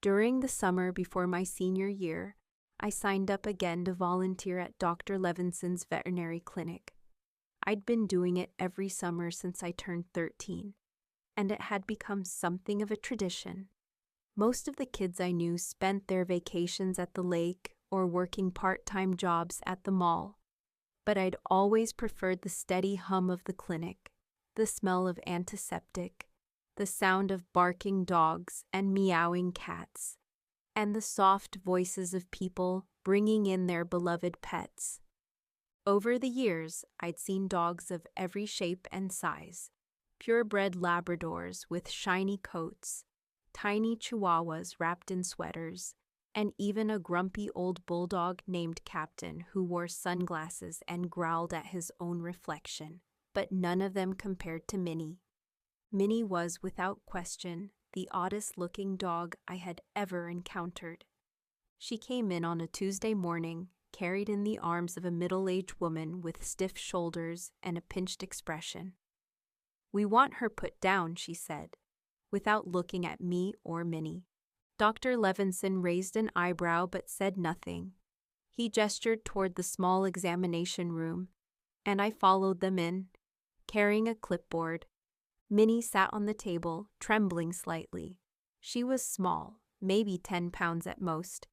During the summer before my senior year, I signed up again to volunteer at Dr. Levinson's veterinary clinic. I'd been doing it every summer since I turned 13, and it had become something of a tradition. Most of the kids I knew spent their vacations at the lake or working part-time jobs at the mall, but I'd always preferred the steady hum of the clinic, the smell of antiseptic, the sound of barking dogs and meowing cats, and the soft voices of people bringing in their beloved pets. Over the years, I'd seen dogs of every shape and size, purebred Labradors with shiny coats, tiny Chihuahuas wrapped in sweaters, and even a grumpy old bulldog named Captain who wore sunglasses and growled at his own reflection, but none of them compared to Minnie. Minnie was, without question, the oddest-looking dog I had ever encountered. She came in on a Tuesday morning, carried in the arms of a middle-aged woman with stiff shoulders and a pinched expression. "We want her put down," she said, without looking at me or Minnie. Dr. Levinson raised an eyebrow but said nothing. He gestured toward the small examination room, and I followed them in, carrying a clipboard. Minnie sat on the table, trembling slightly. She was small, maybe 10 pounds at most,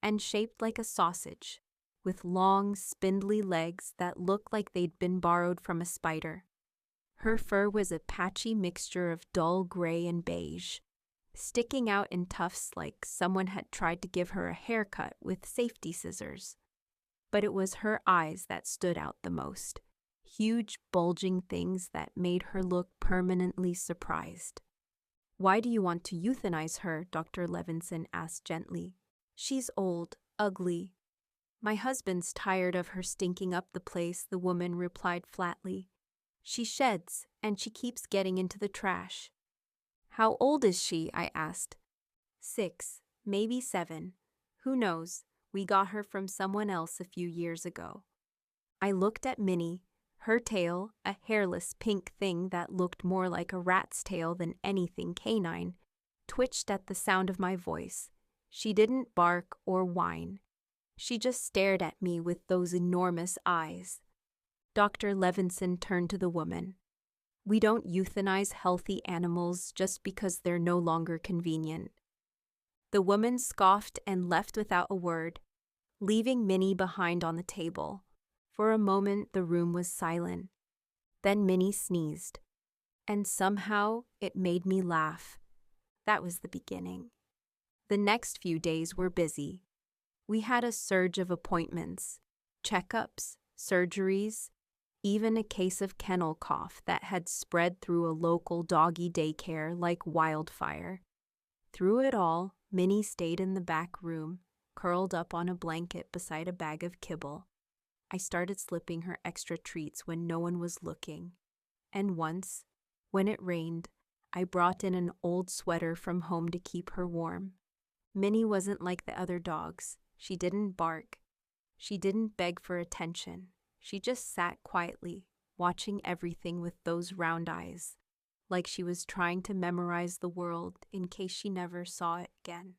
and shaped like a sausage, with long, spindly legs that looked like they'd been borrowed from a spider. Her fur was a patchy mixture of dull gray and beige, sticking out in tufts like someone had tried to give her a haircut with safety scissors. But it was her eyes that stood out the most, huge bulging things that made her look permanently surprised. "Why do you want to euthanize her?" Dr. Levinson asked gently. "She's old, ugly." "My husband's tired of her stinking up the place," the woman replied flatly. "She sheds, and she keeps getting into the trash." "How old is she?" I asked. 6, maybe 7. Who knows? We got her from someone else a few years ago. I looked at Minnie. Her tail, a hairless pink thing that looked more like a rat's tail than anything canine, twitched at the sound of my voice. She didn't bark or whine. She just stared at me with those enormous eyes. Dr. Levinson turned to the woman. "We don't euthanize healthy animals just because they're no longer convenient." The woman scoffed and left without a word, leaving Minnie behind on the table. For a moment, the room was silent. Then Minnie sneezed, and somehow it made me laugh. That was the beginning. The next few days were busy. We had a surge of appointments, checkups, surgeries, even a case of kennel cough that had spread through a local doggy daycare like wildfire. Through it all, Minnie stayed in the back room, curled up on a blanket beside a bag of kibble. I started slipping her extra treats when no one was looking. And once, when it rained, I brought in an old sweater from home to keep her warm. Minnie wasn't like the other dogs. She didn't bark. She didn't beg for attention. She just sat quietly, watching everything with those round eyes, like she was trying to memorize the world in case she never saw it again.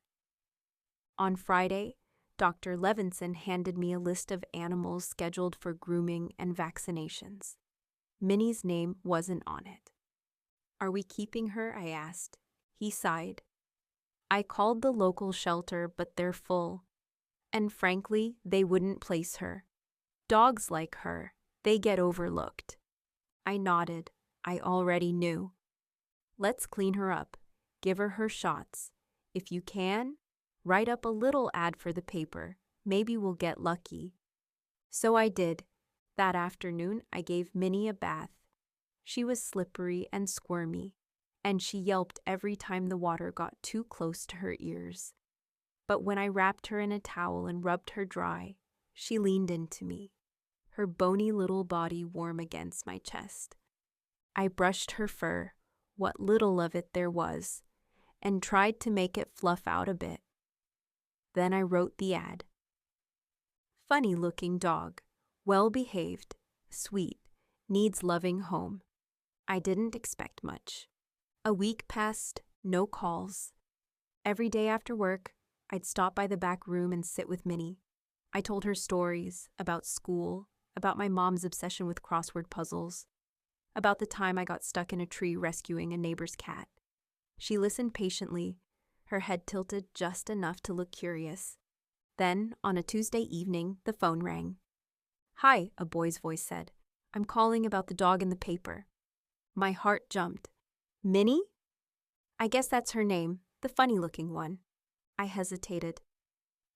On Friday, Dr. Levinson handed me a list of animals scheduled for grooming and vaccinations. Minnie's name wasn't on it. "Are we keeping her?" I asked. He sighed. "I called the local shelter, but they're full. And frankly, they wouldn't place her. Dogs like her, they get overlooked." I nodded. I already knew. "Let's clean her up. Give her shots. If you can, write up a little ad for the paper. Maybe we'll get lucky." So I did. That afternoon, I gave Minnie a bath. She was slippery and squirmy, and she yelped every time the water got too close to her ears. But when I wrapped her in a towel and rubbed her dry, she leaned into me, her bony little body warm against my chest. I brushed her fur, what little of it there was, and tried to make it fluff out a bit. Then I wrote the ad. "Funny-looking dog, well-behaved, sweet, needs loving home." I didn't expect much. A week passed, no calls. Every day after work, I'd stop by the back room and sit with Minnie. I told her stories about school, about my mom's obsession with crossword puzzles, about the time I got stuck in a tree rescuing a neighbor's cat. She listened patiently, her head tilted just enough to look curious. Then, on a Tuesday evening, the phone rang. "Hi," a boy's voice said. "I'm calling about the dog in the paper." My heart jumped. "Minnie?" "I guess that's her name, the funny-looking one." I hesitated.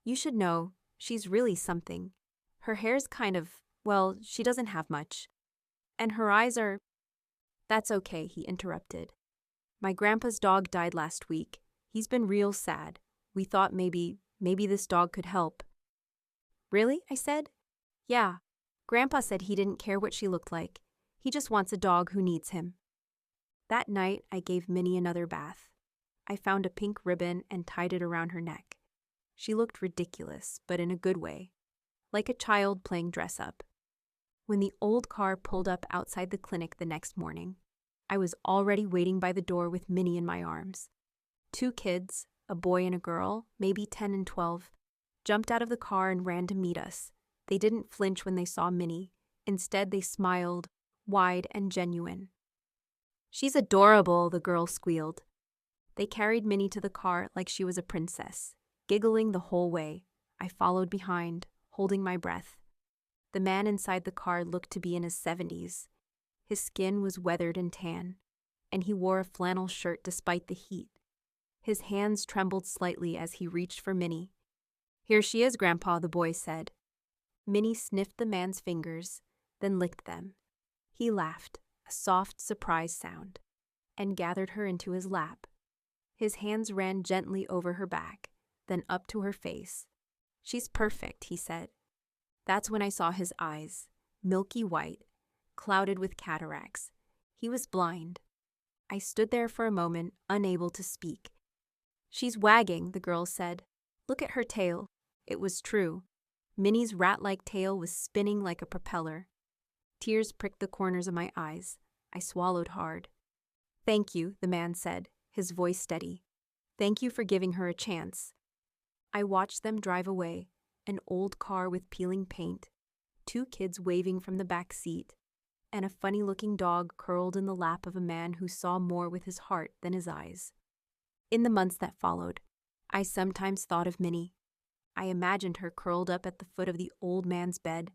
"You should know, she's really something. Her hair's kind of, well, she doesn't have much. And her eyes are—" "That's okay," he interrupted. "My grandpa's dog died last week. He's been real sad. We thought maybe this dog could help." "Really?" I said. "Yeah. Grandpa said he didn't care what she looked like. He just wants a dog who needs him." That night, I gave Minnie another bath. I found a pink ribbon and tied it around her neck. She looked ridiculous, but in a good way, like a child playing dress-up. When the old car pulled up outside the clinic the next morning, I was already waiting by the door with Minnie in my arms. 2 kids, a boy and a girl, maybe 10 and 12, jumped out of the car and ran to meet us. They didn't flinch when they saw Minnie. Instead, they smiled, wide and genuine. "She's adorable," the girl squealed. They carried Minnie to the car like she was a princess, giggling the whole way. I followed behind, holding my breath. The man inside the car looked to be in his 70s. His skin was weathered and tan, and he wore a flannel shirt despite the heat. His hands trembled slightly as he reached for Minnie. "Here she is, Grandpa," the boy said. Minnie sniffed the man's fingers, then licked them. He laughed, a soft surprise sound, and gathered her into his lap. His hands ran gently over her back, then up to her face. "She's perfect," he said. That's when I saw his eyes, milky white, clouded with cataracts. He was blind. I stood there for a moment, unable to speak. "She's wagging," the girl said. "Look at her tail." It was true. Minnie's rat-like tail was spinning like a propeller. Tears pricked the corners of my eyes. I swallowed hard. "Thank you," the man said, his voice steady. "Thank you for giving her a chance." I watched them drive away, an old car with peeling paint, 2 kids waving from the back seat, and a funny-looking dog curled in the lap of a man who saw more with his heart than his eyes. In the months that followed, I sometimes thought of Minnie. I imagined her curled up at the foot of the old man's bed,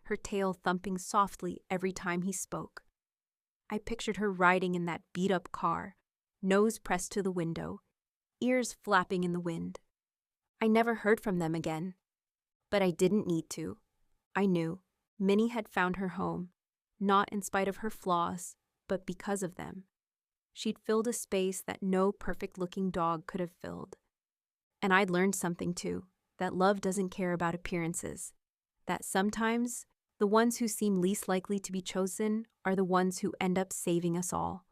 her tail thumping softly every time he spoke. I pictured her riding in that beat-up car, nose pressed to the window, ears flapping in the wind. I never heard from them again. But I didn't need to. I knew Minnie had found her home, not in spite of her flaws, but because of them. She'd filled a space that no perfect-looking dog could have filled. And I'd learned something too, that love doesn't care about appearances, that sometimes the ones who seem least likely to be chosen are the ones who end up saving us all.